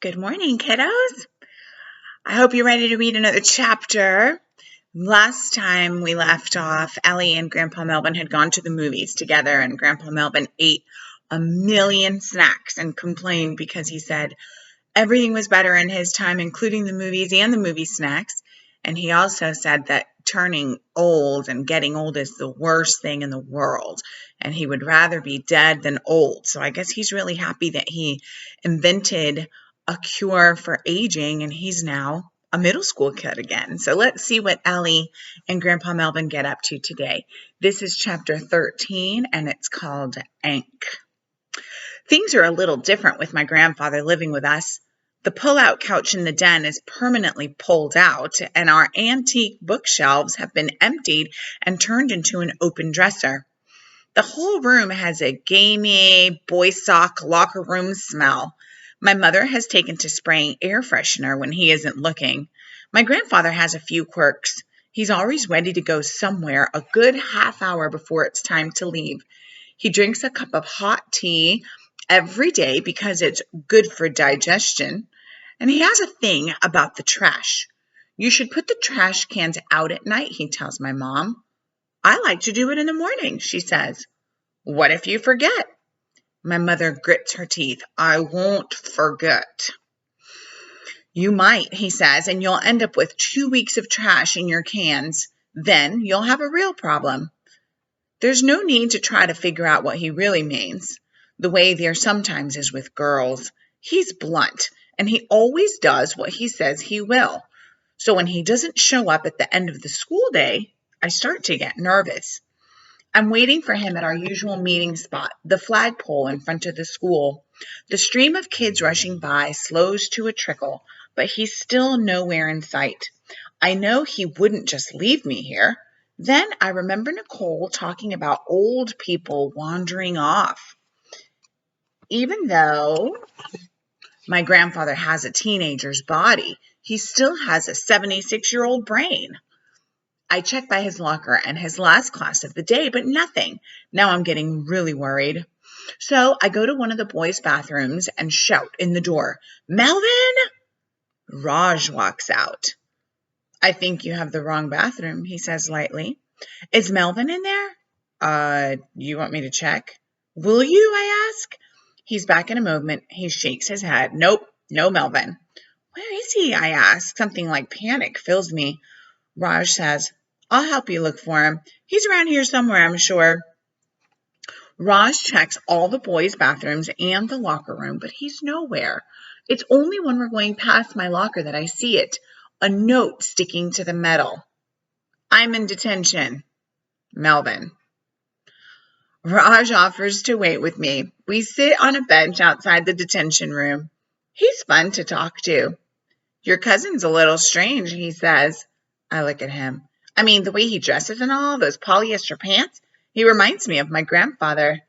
Good morning, kiddos. I hope you're ready to read another chapter. Last time we left off, Ellie and Grandpa Melvin had gone to the movies together, and Grandpa Melvin ate a million snacks and complained because he said everything was better in his time, including the movies and the movie snacks. And he also said that turning old and getting old is the worst thing in the world, and he would rather be dead than old. So I guess he's really happy that he invented a cure for aging, and he's now a middle school kid again. So let's see what Ellie and Grandpa Melvin get up to today. This is chapter 13, and it's called Ank. Things are a little different with my grandfather living with us. The pull-out couch in the den is permanently pulled out, and our antique bookshelves have been emptied and turned into an open dresser. The whole room has a gamey, boy sock locker room smell. My mother has taken to spraying air freshener when he isn't looking. My grandfather has a few quirks. He's always ready to go somewhere a good half hour before it's time to leave. He drinks a cup of hot tea every day because it's good for digestion. And he has a thing about the trash. You should put the trash cans out at night, he tells my mom. I like to do it in the morning, she says. What if you forget? My mother grits her teeth. I won't forget. You might, he says, and you'll end up with 2 weeks of trash in your cans. Then you'll have a real problem. There's no need to try to figure out what he really means. The way there sometimes is with girls. He's blunt, and he always does what he says he will. So when he doesn't show up at the end of the school day, I start to get nervous. I'm waiting for him at our usual meeting spot, the flagpole in front of the school. The stream of kids rushing by slows to a trickle, but he's still nowhere in sight. I know he wouldn't just leave me here. Then I remember Nicole talking about old people wandering off. Even though my grandfather has a teenager's body, he still has a 76-year-old brain. I check by his locker and his last class of the day, but nothing. Now I'm getting really worried. So I go to one of the boys' bathrooms and shout in the door, Melvin! Raj walks out. I think you have the wrong bathroom, he says lightly. Is Melvin in there? You want me to check? Will you, I ask? He's back in a moment. He shakes his head. Nope, no Melvin. Where is he? I ask. Something like panic fills me. Raj says, I'll help you look for him. He's around here somewhere, I'm sure. Raj checks all the boys' bathrooms and the locker room, but he's nowhere. It's only when we're going past my locker that I see it, a note sticking to the metal. I'm in detention. Melvin. Raj offers to wait with me. We sit on a bench outside the detention room. He's fun to talk to. Your cousin's a little strange, he says. I look at him. I mean, the way he dresses and all, those polyester pants, he reminds me of my grandfather.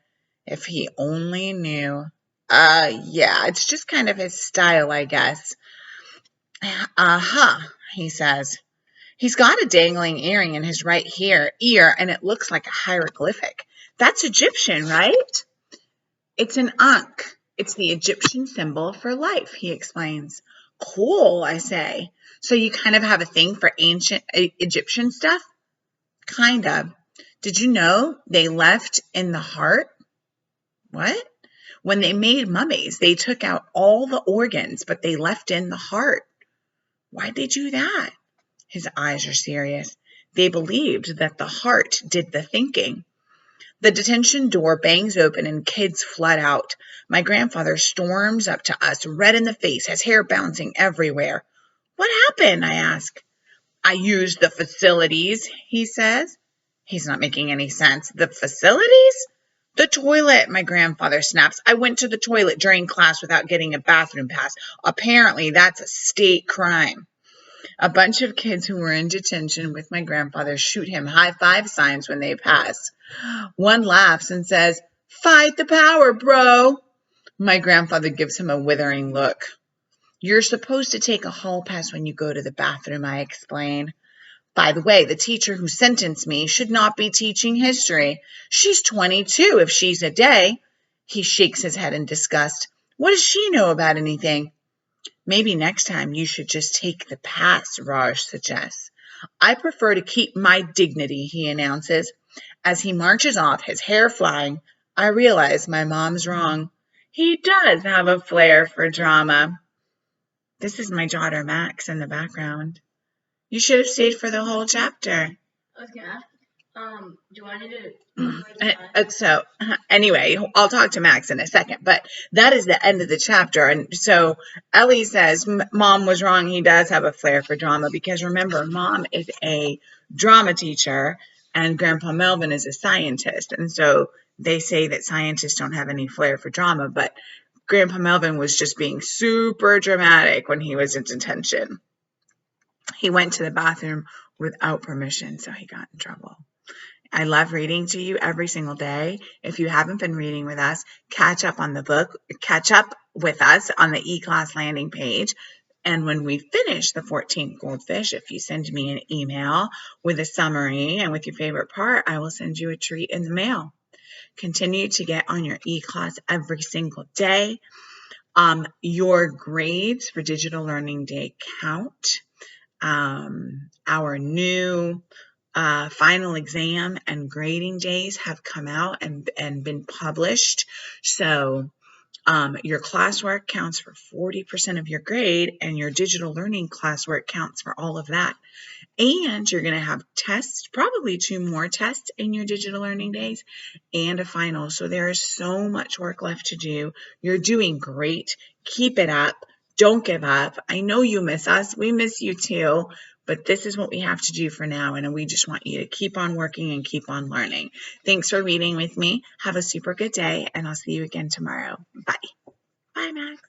If he only knew. Yeah, it's just kind of his style, I guess. He says. He's got a dangling earring in his right ear, and it looks like a hieroglyphic. That's Egyptian, right? It's an Ankh. It's the Egyptian symbol for life, he explains. Cool, I say. So you kind of have a thing for ancient Egyptian stuff? Kind of. Did you know they left in the heart? What? When they made mummies, they took out all the organs, but they left in the heart. Why'd they do that? His eyes are serious. They believed that the heart did the thinking. The detention door bangs open and kids flood out. My grandfather storms up to us, red in the face, his hair bouncing everywhere. What happened? I ask. I used the facilities, he says. He's not making any sense. The facilities? The toilet, my grandfather snaps. I went to the toilet during class without getting a bathroom pass. Apparently, that's a state crime. A bunch of kids who were in detention with my grandfather shoot him high-five signs when they pass. One laughs and says, Fight the power, bro. My grandfather gives him a withering look. You're supposed to take a hall pass when you go to the bathroom, I explain. By the way, the teacher who sentenced me should not be teaching history. She's 22 if she's a day. He shakes his head in disgust. What does she know about anything? Maybe next time you should just take the pass, Raj suggests. I prefer to keep my dignity, he announces. As he marches off, his hair flying, I realize my mom's wrong. He does have a flair for drama. This is my daughter Max in the background. You should have stayed for the whole chapter. I was gonna ask, do I need to? So anyway, I'll talk to Max in a second, but that is the end of the chapter. And so Ellie says, Mom was wrong. He does have a flair for drama because remember, Mom is a drama teacher and Grandpa Melvin is a scientist. And so they say that scientists don't have any flair for drama, but Grandpa Melvin was just being super dramatic when he was in detention. He went to the bathroom without permission, so he got in trouble. I love reading to you every single day. If you haven't been reading with us, catch up on the book, catch up with us on the eClass landing page. And when we finish the 14th Goldfish, if you send me an email with a summary and with your favorite part, I will send you a treat in the mail. Continue to get on your eClass every single day. Your grades for Digital Learning Day count. Our new final exam and grading days have come out and been published. So your classwork counts for 40% of your grade, and your digital learning classwork counts for all of that. And you're going to have tests, probably 2 more tests in your digital learning days and a final. So there is so much work left to do. You're doing great. Keep it up. Don't give up. I know you miss us. We miss you too. But this is what we have to do for now. And we just want you to keep on working and keep on learning. Thanks for reading with me. Have a super good day. And I'll see you again tomorrow. Bye. Bye, Max.